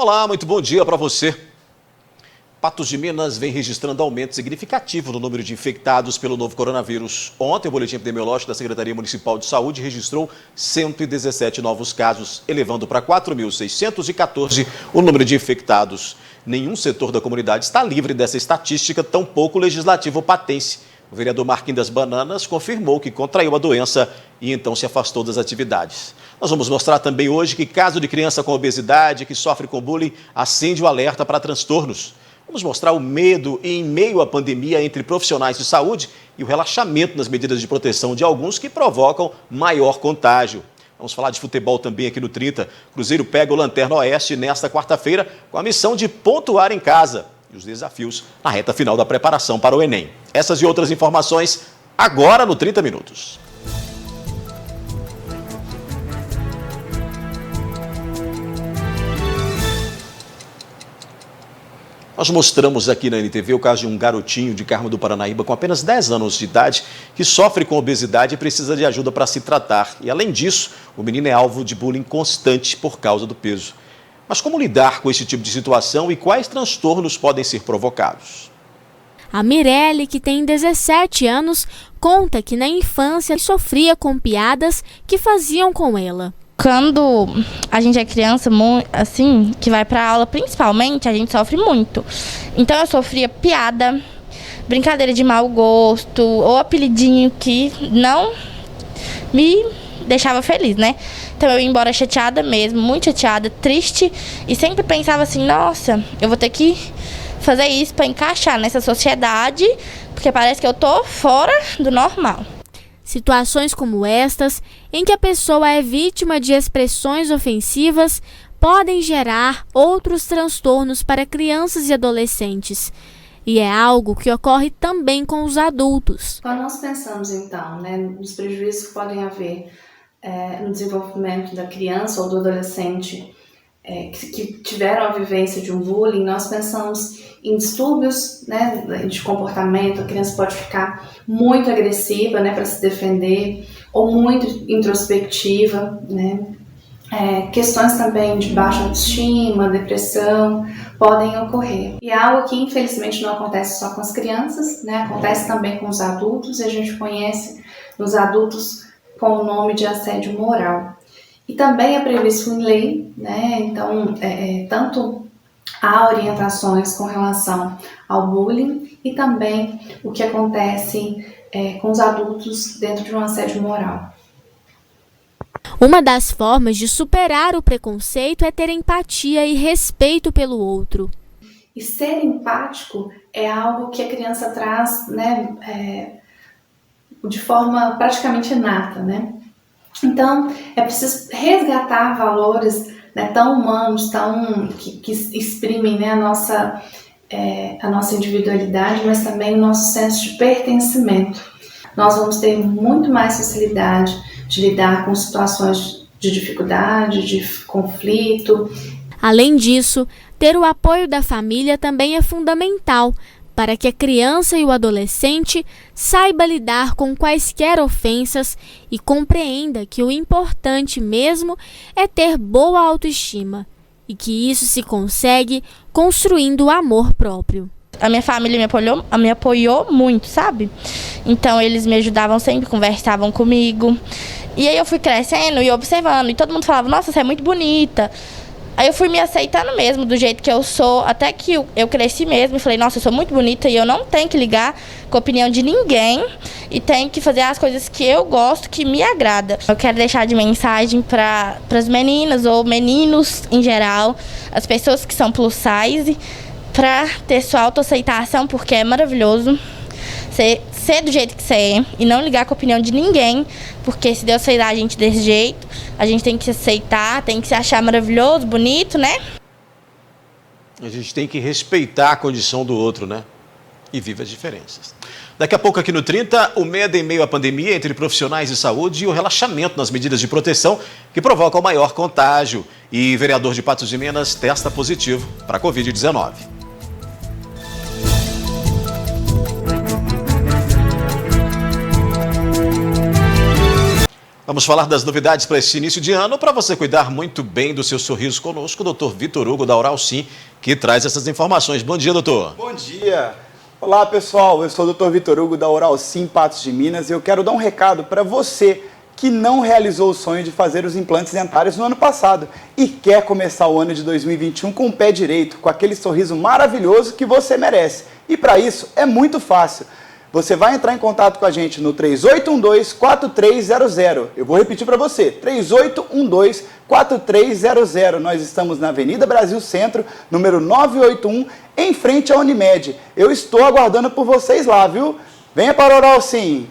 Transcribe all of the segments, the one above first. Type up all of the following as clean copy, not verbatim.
Olá, muito bom dia para você. Patos de Minas vem registrando aumento significativo no número de infectados pelo novo coronavírus. Ontem, o boletim epidemiológico da Secretaria Municipal de Saúde registrou 117 novos casos, elevando para 4.614 o número de infectados. Nenhum setor da comunidade está livre dessa estatística, tampouco o Legislativo patense. O vereador Marquinhos das Bananas confirmou que contraiu a doença e então se afastou das atividades. Nós vamos mostrar também hoje que caso de criança com obesidade que sofre com bullying acende o alerta para transtornos. Vamos mostrar o medo em meio à pandemia entre profissionais de saúde e o relaxamento nas medidas de proteção de alguns que provocam maior contágio. Vamos falar de futebol também aqui no 30. Cruzeiro pega o Lanterna Oeste nesta quarta-feira com a missão de pontuar em casa e os desafios na reta final da preparação para o Enem. Essas e outras informações agora no 30 Minutos. Nós mostramos aqui na NTV o caso de um garotinho de Carmo do Paranaíba com apenas 10 anos de idade que sofre com obesidade e precisa de ajuda para se tratar. E além disso, o menino é alvo de bullying constante por causa do peso. Mas como lidar com esse tipo de situação e quais transtornos podem ser provocados? A Mirelle, que tem 17 anos, conta que na infância sofria com piadas que faziam com ela. Quando a gente é criança, assim, que vai pra aula, principalmente, a gente sofre muito. Então eu sofria piada, brincadeira de mau gosto, ou apelidinho que não me deixava feliz, né? Então eu ia embora chateada mesmo, muito chateada, triste, e sempre pensava assim, nossa, eu vou ter que fazer isso pra encaixar nessa sociedade, porque parece que eu tô fora do normal. Situações como estas, em que a pessoa é vítima de expressões ofensivas, podem gerar outros transtornos para crianças e adolescentes. E é algo que ocorre também com os adultos. Quando nós pensamos, então, nos prejuízos que podem haver no desenvolvimento da criança ou do adolescente que tiveram a vivência de um bullying, nós pensamos em distúrbios, de comportamento. A criança pode ficar muito agressiva, para se defender, ou muito introspectiva, questões também de baixa autoestima, depressão, podem ocorrer. E é algo que infelizmente não acontece só com as crianças, acontece também com os adultos, e a gente conhece nos adultos com o nome de assédio moral. E também é previsto em lei, então tanto há orientações com relação ao bullying e também o que acontece com os adultos dentro de um assédio moral. Uma das formas de superar o preconceito é ter empatia e respeito pelo outro. E ser empático é algo que a criança traz de forma praticamente inata, Então, é preciso resgatar valores tão humanos, que exprimem a nossa individualidade, mas também o nosso senso de pertencimento. Nós vamos ter muito mais facilidade de lidar com situações de dificuldade, de conflito. Além disso, ter o apoio da família também é fundamental para que a criança e o adolescente saiba lidar com quaisquer ofensas e compreenda que o importante mesmo é ter boa autoestima e que isso se consegue construindo o amor próprio. A minha família me apoiou muito, sabe? Então eles me ajudavam sempre, conversavam comigo. E aí eu fui crescendo e observando, e todo mundo falava, nossa, você é muito bonita. Aí eu fui me aceitando mesmo, do jeito que eu sou, até que eu cresci mesmo e falei, nossa, eu sou muito bonita e eu não tenho que ligar com a opinião de ninguém e tenho que fazer as coisas que eu gosto, que me agrada. Eu quero deixar de mensagem para as meninas ou meninos em geral, as pessoas que são plus size, para ter sua autoaceitação, porque é maravilhoso ser do jeito que você é e não ligar com a opinião de ninguém, porque se Deus fez a gente desse jeito, a gente tem que se aceitar, tem que se achar maravilhoso, bonito, A gente tem que respeitar a condição do outro, E vive as diferenças. Daqui a pouco aqui no 30, o medo em meio à pandemia entre profissionais de saúde e o relaxamento nas medidas de proteção que provocam o maior contágio. E vereador de Patos de Minas testa positivo para a Covid-19. Vamos falar das novidades para esse início de ano, para você cuidar muito bem do seu sorriso conosco, o Dr. Vitor Hugo da Oral Sim, que traz essas informações. Bom dia, doutor. Bom dia. Olá, pessoal. Eu sou o Dr. Vitor Hugo da Oral Sim, Patos de Minas, e eu quero dar um recado para você que não realizou o sonho de fazer os implantes dentários no ano passado e quer começar o ano de 2021 com o pé direito, com aquele sorriso maravilhoso que você merece. E para isso é muito fácil. Você vai entrar em contato com a gente no 3812-4300. Eu vou repetir para você, 3812-4300. Nós estamos na Avenida Brasil Centro, número 981, em frente à Unimed. Eu estou aguardando por vocês lá, viu? Venha para o Oral Sim.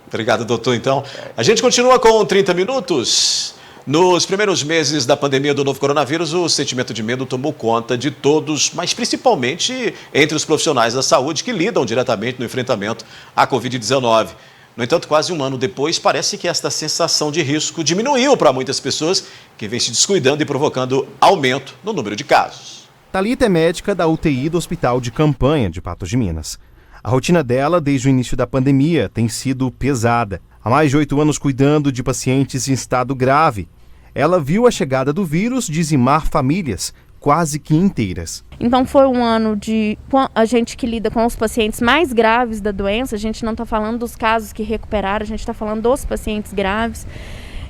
Obrigado, doutor. Então, a gente continua com 30 minutos. Nos primeiros meses da pandemia do novo coronavírus, o sentimento de medo tomou conta de todos, mas principalmente entre os profissionais da saúde que lidam diretamente no enfrentamento à Covid-19. No entanto, quase um ano depois, parece que esta sensação de risco diminuiu para muitas pessoas que vêm se descuidando e provocando aumento no número de casos. Thalita é médica da UTI do Hospital de Campanha de Patos de Minas. A rotina dela, desde o início da pandemia, tem sido pesada. Há mais de 8 anos cuidando de pacientes em estado grave. Ela viu a chegada do vírus dizimar famílias, quase que inteiras. Então foi um ano de a gente que lida com os pacientes mais graves da doença. A gente não está falando dos casos que recuperaram, a gente está falando dos pacientes graves.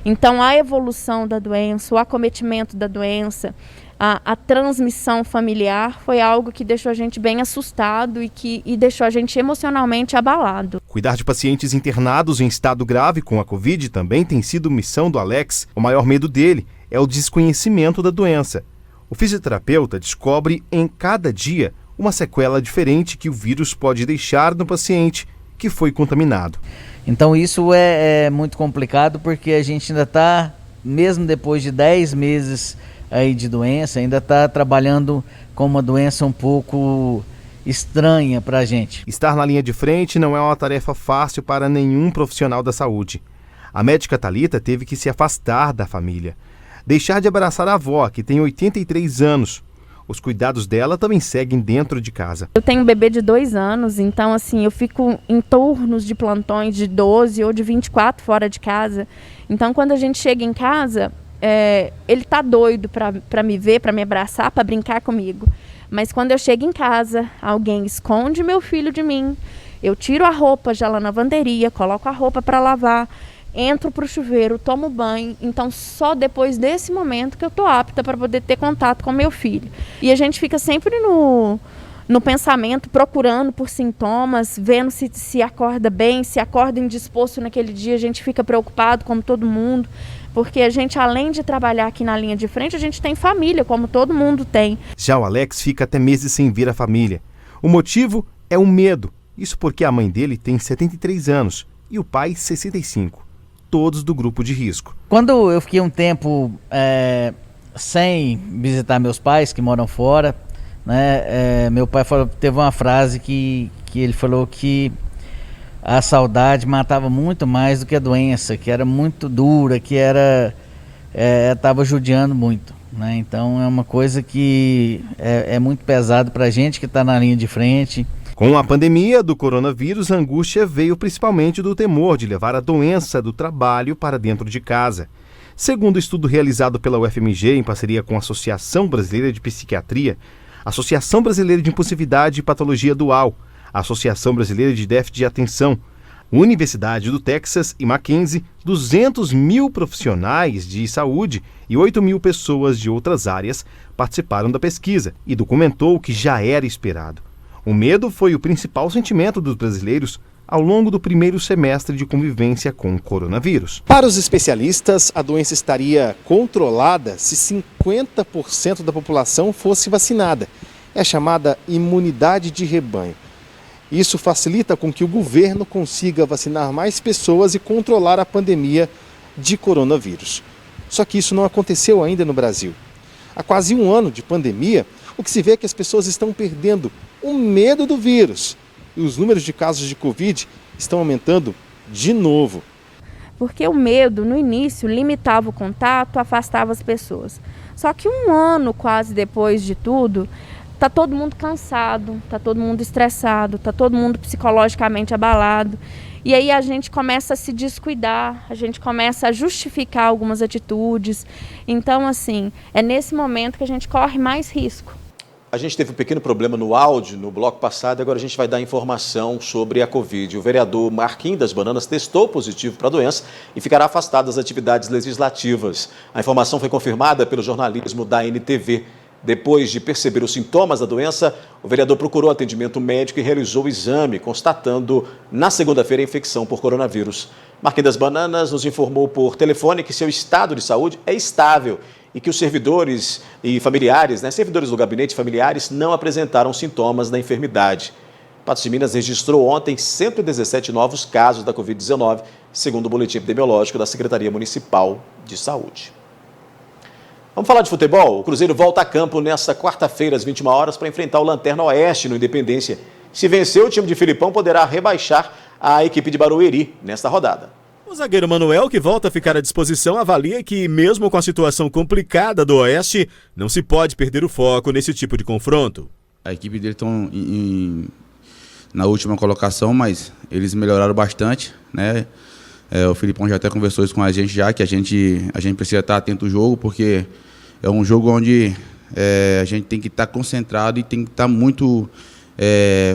Então a evolução da doença, o acometimento da doença, a transmissão familiar foi algo que deixou a gente bem assustado e deixou a gente emocionalmente abalado. Cuidar de pacientes internados em estado grave com a Covid também tem sido missão do Alex. O maior medo dele é o desconhecimento da doença. O fisioterapeuta descobre em cada dia uma sequela diferente que o vírus pode deixar no paciente que foi contaminado. Então isso é muito complicado porque a gente ainda está, mesmo depois de 10 meses aí de doença, ainda está trabalhando com uma doença um pouco estranha para a gente. Estar na linha de frente não é uma tarefa fácil para nenhum profissional da saúde. A médica Thalita teve que se afastar da família, deixar de abraçar a avó, que tem 83 anos. Os cuidados dela também seguem dentro de casa. Eu tenho um bebê de 2 anos, então assim, eu fico em turnos de plantões de 12 ou de 24 fora de casa. Então quando a gente chega em casa, ele tá doido para me ver, para me abraçar, para brincar comigo. Mas quando eu chego em casa, alguém esconde meu filho de mim, eu tiro a roupa já lá na lavanderia, coloco a roupa para lavar, entro pro chuveiro, tomo banho. Então só depois desse momento que eu tô apta para poder ter contato com meu filho. E a gente fica sempre no pensamento, procurando por sintomas, vendo se acorda bem, se acorda indisposto naquele dia. A gente fica preocupado, como todo mundo, porque a gente, além de trabalhar aqui na linha de frente, a gente tem família, como todo mundo tem. Já o Alex fica até meses sem ver a família. O motivo é o medo. Isso porque a mãe dele tem 73 anos e o pai 65, todos do grupo de risco. Quando eu fiquei um tempo sem visitar meus pais, que moram fora, né, meu pai teve uma frase que ele falou que a saudade matava muito mais do que a doença, que era muito dura, que estava judiando muito, né? Então é uma coisa que é muito pesado para a gente que está na linha de frente. Com a pandemia do coronavírus, a angústia veio principalmente do temor de levar a doença do trabalho para dentro de casa. Segundo o estudo realizado pela UFMG em parceria com a Associação Brasileira de Psiquiatria, Associação Brasileira de Impulsividade e Patologia Dual, Associação Brasileira de Déficit de Atenção, Universidade do Texas e Mackenzie, 200 mil profissionais de saúde e 8 mil pessoas de outras áreas participaram da pesquisa e documentou o que já era esperado. O medo foi o principal sentimento dos brasileiros ao longo do primeiro semestre de convivência com o coronavírus. Para os especialistas, a doença estaria controlada se 50% da população fosse vacinada. É a chamada imunidade de rebanho. Isso facilita com que o governo consiga vacinar mais pessoas e controlar a pandemia de coronavírus. Só que isso não aconteceu ainda no Brasil. Há quase um ano de pandemia, o que se vê é que as pessoas estão perdendo o medo do vírus. E os números de casos de Covid estão aumentando de novo. Porque o medo, no início, limitava o contato, afastava as pessoas. Só que um ano quase depois de tudo, tá todo mundo cansado, tá todo mundo estressado, tá todo mundo psicologicamente abalado. E aí a gente começa a se descuidar, a gente começa a justificar algumas atitudes. Então, assim, é nesse momento que a gente corre mais risco. A gente teve um pequeno problema no áudio no bloco passado, agora a gente vai dar informação sobre a Covid. O vereador Marquinhos das Bananas testou positivo para a doença e ficará afastado das atividades legislativas. A informação foi confirmada pelo jornalismo da NTV. Depois de perceber os sintomas da doença, o vereador procurou atendimento médico e realizou o exame, constatando na segunda-feira a infecção por coronavírus. Marquinhos das Bananas nos informou por telefone que seu estado de saúde é estável e que os servidores e familiares, servidores do gabinete e familiares, não apresentaram sintomas da enfermidade. Patos de Minas registrou ontem 117 novos casos da Covid-19, segundo o boletim epidemiológico da Secretaria Municipal de Saúde. Vamos falar de futebol? O Cruzeiro volta a campo nesta quarta-feira, às 21 horas, para enfrentar o Lanterna Oeste no Independência. Se vencer, o time de Filipão poderá rebaixar a equipe de Barueri nesta rodada. O zagueiro Manuel, que volta a ficar à disposição, avalia que, mesmo com a situação complicada do Oeste, não se pode perder o foco nesse tipo de confronto. A equipe dele está na última colocação, mas eles melhoraram bastante, né? O Filipão já até conversou isso com a gente já, que a gente precisa estar atento ao jogo, porque é um jogo onde a gente tem que estar concentrado e tem que estar muito...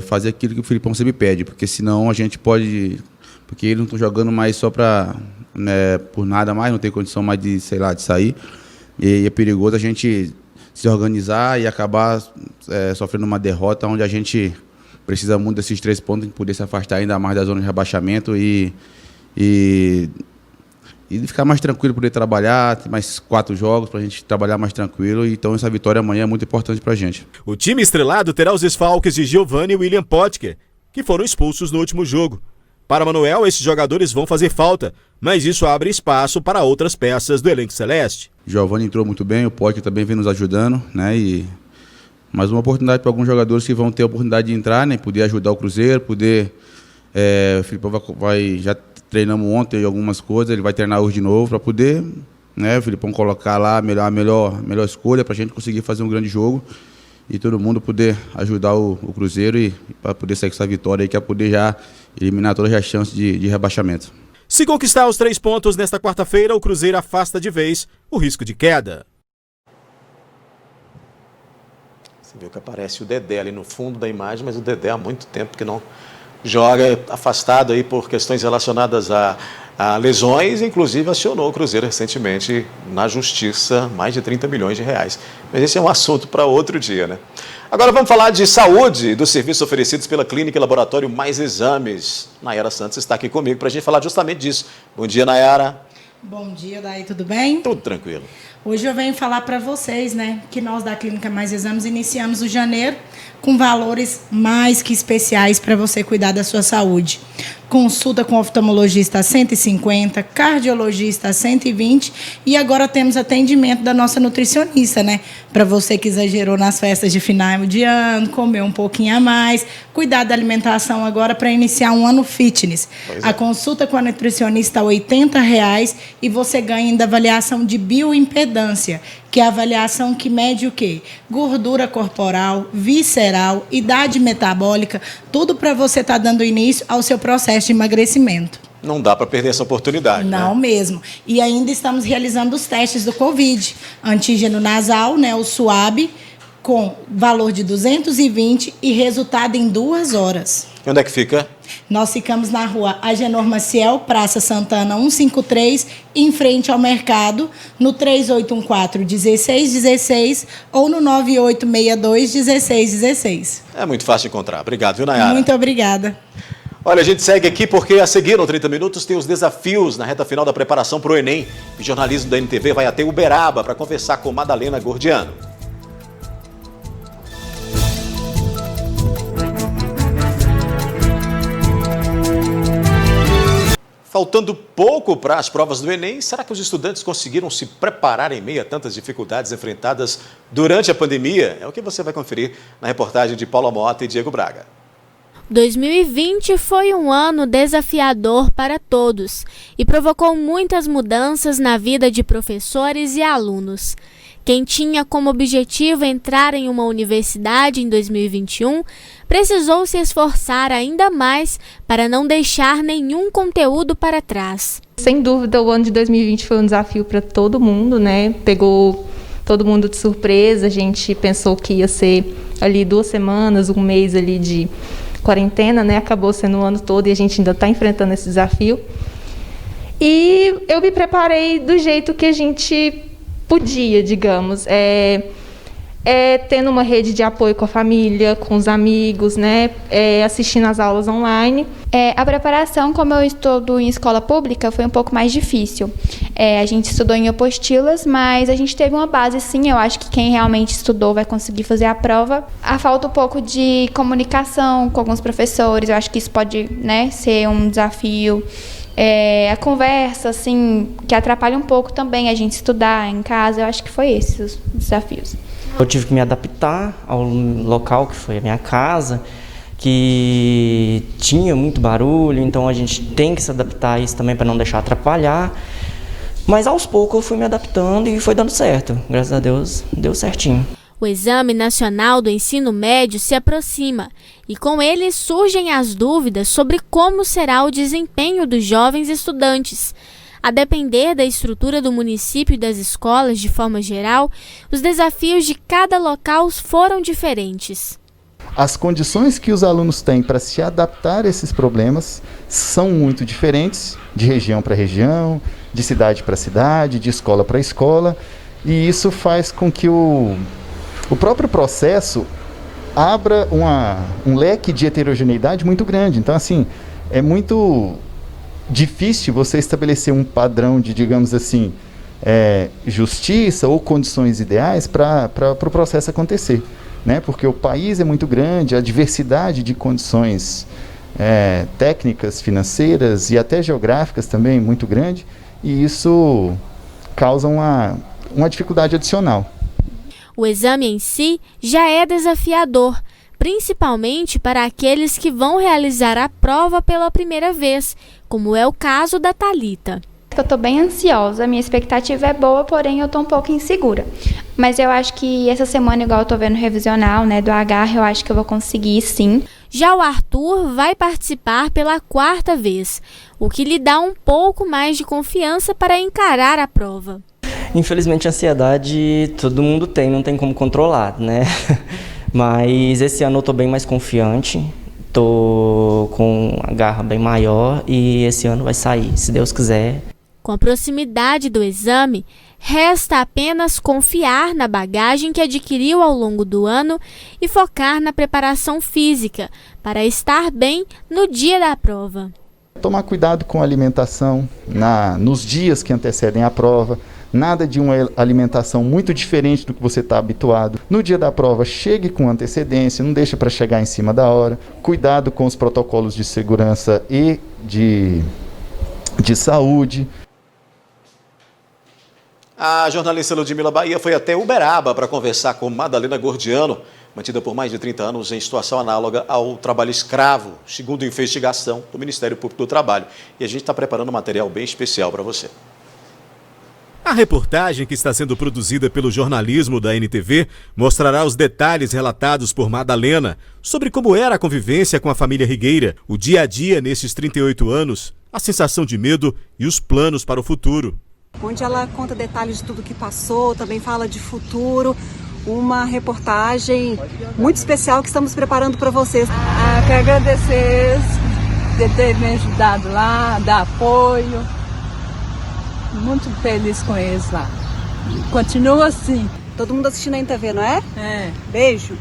fazer aquilo que o Filipão sempre pede, porque senão a gente pode... Porque ele não está jogando mais só por nada mais, não tem condição mais de sair. E é perigoso a gente se organizar e acabar sofrendo uma derrota onde a gente precisa muito desses 3 pontos, poder se afastar ainda mais da zona de rebaixamento e ficar mais tranquilo, poder trabalhar, ter mais 4 jogos para a gente trabalhar mais tranquilo. Então essa vitória amanhã é muito importante para a gente. O time estrelado terá os desfalques de Giovani e William Potker, que foram expulsos no último jogo. Para Manuel, esses jogadores vão fazer falta, mas isso abre espaço para outras peças do elenco celeste. Giovani entrou muito bem, o Potker também vem nos ajudando, né? E mais uma oportunidade para alguns jogadores que vão ter a oportunidade de entrar, né? Poder ajudar o Cruzeiro, poder... o Filipão já treinamos ontem algumas coisas, ele vai treinar hoje de novo para poder, o Filipão colocar lá a melhor escolha para a gente conseguir fazer um grande jogo e todo mundo poder ajudar o Cruzeiro e para poder sair com essa vitória aí, que é poder já eliminar todas as chances de rebaixamento. Se conquistar os 3 pontos nesta quarta-feira, o Cruzeiro afasta de vez o risco de queda. Você viu que aparece o Dedé ali no fundo da imagem, mas o Dedé há muito tempo que não joga, afastado aí por questões relacionadas a lesões, inclusive acionou o Cruzeiro recentemente na justiça mais de 30 milhões de reais. Mas esse é um assunto para outro dia, né? Agora vamos falar de saúde, dos serviços oferecidos pela Clínica e Laboratório Mais Exames. Nayara Santos está aqui comigo para a gente falar justamente disso. Bom dia, Nayara. Bom dia, Daí, tudo bem? Tudo tranquilo. Hoje eu venho falar para vocês, que nós da Clínica Mais Exames iniciamos o janeiro com valores mais que especiais para você cuidar da sua saúde. Consulta com oftalmologista a 150, cardiologista a 120 e agora temos atendimento da nossa nutricionista, para você que exagerou nas festas de final de ano, comer um pouquinho a mais, cuidar da alimentação agora para iniciar um ano fitness. A consulta com a nutricionista é R$ 80 e você ganha ainda avaliação de bioimpedância, que é a avaliação que mede o quê? Gordura corporal, visceral, idade metabólica, tudo para você estar dando início ao seu processo de emagrecimento. Não dá para perder essa oportunidade, Não mesmo. E ainda estamos realizando os testes do Covid. Antígeno nasal, o SUAB, com valor de 220 e resultado em 2 horas. E onde é que fica? Nós ficamos na rua Agenor Maciel, Praça Santana 153, em frente ao mercado, no 3814-1616 ou no 9862-1616. É muito fácil de encontrar. Obrigado, viu, Nayara? Muito obrigada. Olha, a gente segue aqui porque a seguir no 30 Minutos tem os desafios na reta final da preparação para o Enem. O jornalismo da NTV vai até Uberaba para conversar com Madalena Gordiano. Faltando pouco para as provas do Enem, será que os estudantes conseguiram se preparar em meio a tantas dificuldades enfrentadas durante a pandemia? É o que você vai conferir na reportagem de Paula Mota e Diego Braga. 2020 foi um ano desafiador para todos e provocou muitas mudanças na vida de professores e alunos. Quem tinha como objetivo entrar em uma universidade em 2021 precisou se esforçar ainda mais para não deixar nenhum conteúdo para trás. Sem dúvida, o ano de 2020 foi um desafio para todo mundo, né? Pegou todo mundo de surpresa. A gente pensou que ia ser ali 2 semanas, 1 mês ali de quarentena, né? Acabou sendo o ano todo e a gente ainda está enfrentando esse desafio. E eu me preparei do jeito que a gente podia, digamos, tendo uma rede de apoio com a família, com os amigos, né, assistindo às aulas online. A preparação, como eu estudo em escola pública, foi um pouco mais difícil. A gente estudou em apostilas, mas a gente teve uma base, sim. Eu acho que quem realmente estudou vai conseguir fazer a prova. Falta um pouco de comunicação com alguns professores. Eu acho que isso pode, né, ser um desafio. A conversa, assim, que atrapalha um pouco também a gente estudar em casa. Eu acho que foi esses os desafios. Eu tive que me adaptar ao local que foi a minha casa, que tinha muito barulho, então a gente tem que se adaptar a isso também para não deixar atrapalhar. Mas aos poucos eu fui me adaptando e foi dando certo. Graças a Deus, deu certinho. O Exame Nacional do Ensino Médio se aproxima e com ele surgem as dúvidas sobre como será o desempenho dos jovens estudantes. A depender da estrutura do município e das escolas de forma geral, os desafios de cada local foram diferentes. As condições que os alunos têm para se adaptar a esses problemas são muito diferentes, de região para região, de cidade para cidade, de escola para escola, e isso faz com que o próprio processo abra um leque de heterogeneidade muito grande. Então, assim, é muito difícil você estabelecer um padrão de, digamos assim, justiça ou condições ideais para o processo acontecer, né? Porque o país é muito grande, a diversidade de condições técnicas, financeiras e até geográficas também é muito grande, e isso causa uma dificuldade adicional. O exame em si já é desafiador, principalmente para aqueles que vão realizar a prova pela primeira vez, como é o caso da Thalita. Eu estou bem ansiosa, a minha expectativa é boa, porém eu estou um pouco insegura. Mas eu acho que essa semana, igual eu estou vendo o revisional, né, do Agarra, eu acho que eu vou conseguir, sim. Já o Arthur vai participar pela 4ª vez, o que lhe dá um pouco mais de confiança para encarar a prova. Infelizmente, a ansiedade todo mundo tem, não tem como controlar, né? Mas esse ano eu estou bem mais confiante, estou com a garra bem maior e esse ano vai sair, se Deus quiser. Com a proximidade do exame, resta apenas confiar na bagagem que adquiriu ao longo do ano e focar na preparação física para estar bem no dia da prova. Tomar cuidado com a alimentação nos dias que antecedem a prova. Nada de uma alimentação muito diferente do que você está habituado. No dia da prova, chegue com antecedência, não deixe para chegar em cima da hora. Cuidado com os protocolos de segurança e de saúde. A jornalista Ludmila Bahia foi até Uberaba para conversar com Madalena Gordiano, mantida por mais de 30 anos em situação análoga ao trabalho escravo, segundo investigação do Ministério Público do Trabalho. E a gente está preparando um material bem especial para você. A reportagem que está sendo produzida pelo jornalismo da NTV mostrará os detalhes relatados por Madalena sobre como era a convivência com a família Rigueira, o dia a dia nesses 38 anos, a sensação de medo e os planos para o futuro. Onde ela conta detalhes de tudo que passou, também fala de futuro, uma reportagem muito especial que estamos preparando para vocês. Quero agradecer de ter me ajudado lá, dar apoio. Muito feliz com eles lá. Continua assim. Todo mundo assistindo a NTV, não é? É. Beijo.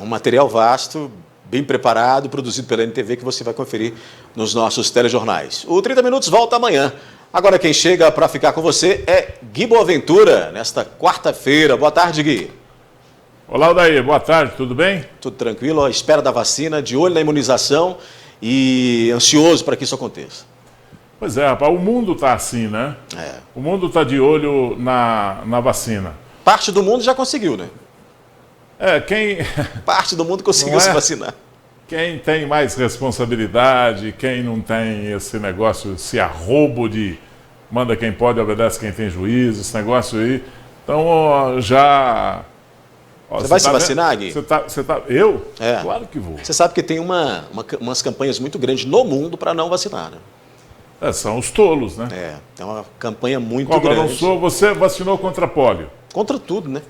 Um material vasto, bem preparado, produzido pela NTV, que você vai conferir nos nossos telejornais. O 30 Minutos volta amanhã. Agora quem chega para ficar com você é Gui Boaventura, nesta quarta-feira. Boa tarde, Gui. Olá, Odair. Boa tarde, tudo bem? Tudo tranquilo, à espera da vacina, de olho na imunização e ansioso para que isso aconteça. Pois é, rapaz, o mundo está assim, né? O mundo está de olho na vacina. Parte do mundo já conseguiu, né? Parte do mundo conseguiu se vacinar. Quem tem mais responsabilidade, quem não tem esse negócio, esse arrobo de manda quem pode, obedece quem tem juízo, esse negócio aí. Então, ó, já... Ó, você vai se vacinar, Gui? Eu? É. Claro que vou. Você sabe que tem umas campanhas muito grandes no mundo para não vacinar, né? São os tolos, né? É uma campanha muito Como grande. eu não sou, você vacinou contra pólio? Contra tudo, né?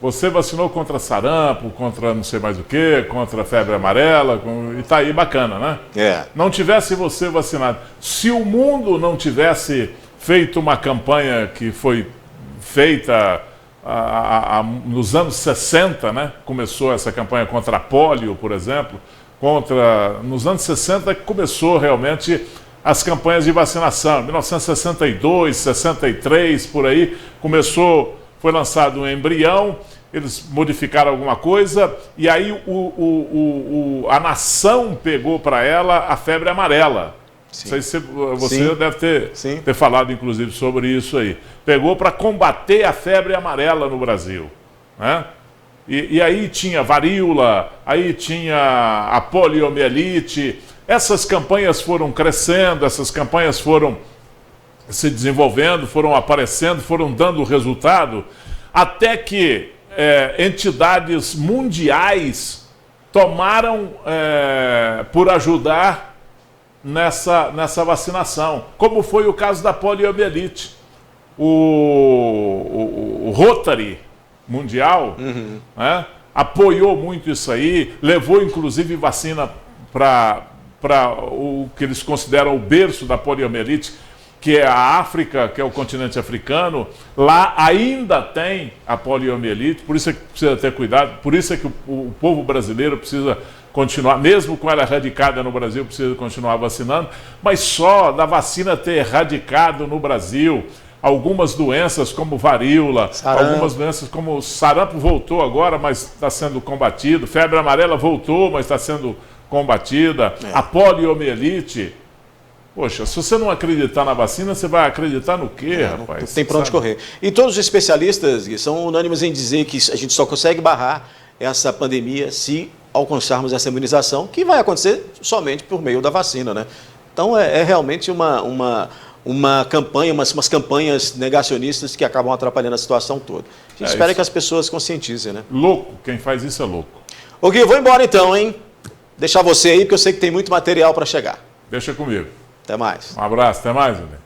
Você vacinou contra sarampo, contra não sei mais o que, contra febre amarela, e tá aí bacana, né? Não tivesse você vacinado. Se o mundo não tivesse feito uma campanha que foi feita nos anos 60, né? Começou essa campanha contra a pólio, por exemplo. Nos anos 60 começou realmente as campanhas de vacinação. Em 1962, 63, por aí, foi lançado um embrião, eles modificaram alguma coisa, e aí a nação pegou para ela a febre amarela. Sim. Não sei se você deve ter falado, inclusive, sobre isso aí. Pegou para combater a febre amarela no Brasil, né? E aí tinha varíola, aí tinha a poliomielite. Essas campanhas foram crescendo, essas campanhas foram se desenvolvendo, foram aparecendo, foram dando resultado, até que entidades mundiais tomaram por ajudar nessa vacinação, como foi o caso da poliomielite. O Rotary Mundial né, apoiou muito isso aí, levou inclusive vacina para o que eles consideram o berço da poliomielite, que é a África, que é o continente africano. Lá ainda tem a poliomielite, por isso é que precisa ter cuidado, por isso é que o povo brasileiro precisa continuar, mesmo com ela erradicada no Brasil, precisa continuar vacinando, mas só da vacina ter erradicado no Brasil algumas doenças como varíola, algumas doenças como sarampo voltou agora, mas está sendo combatido, febre amarela voltou, mas está sendo combatida, a poliomielite. Poxa, se você não acreditar na vacina, você vai acreditar no quê, rapaz? Não tem para onde correr. E todos os especialistas, Gui, são unânimes em dizer que a gente só consegue barrar essa pandemia se alcançarmos essa imunização, que vai acontecer somente por meio da vacina, né? Então é realmente uma campanha, umas campanhas negacionistas que acabam atrapalhando a situação toda. A gente espera que as pessoas conscientizem, né? Louco, quem faz isso é louco. Ô Gui, eu vou embora então, hein? Deixar você aí, porque eu sei que tem muito material para chegar. Deixa comigo. Até mais. Um abraço, até mais, André.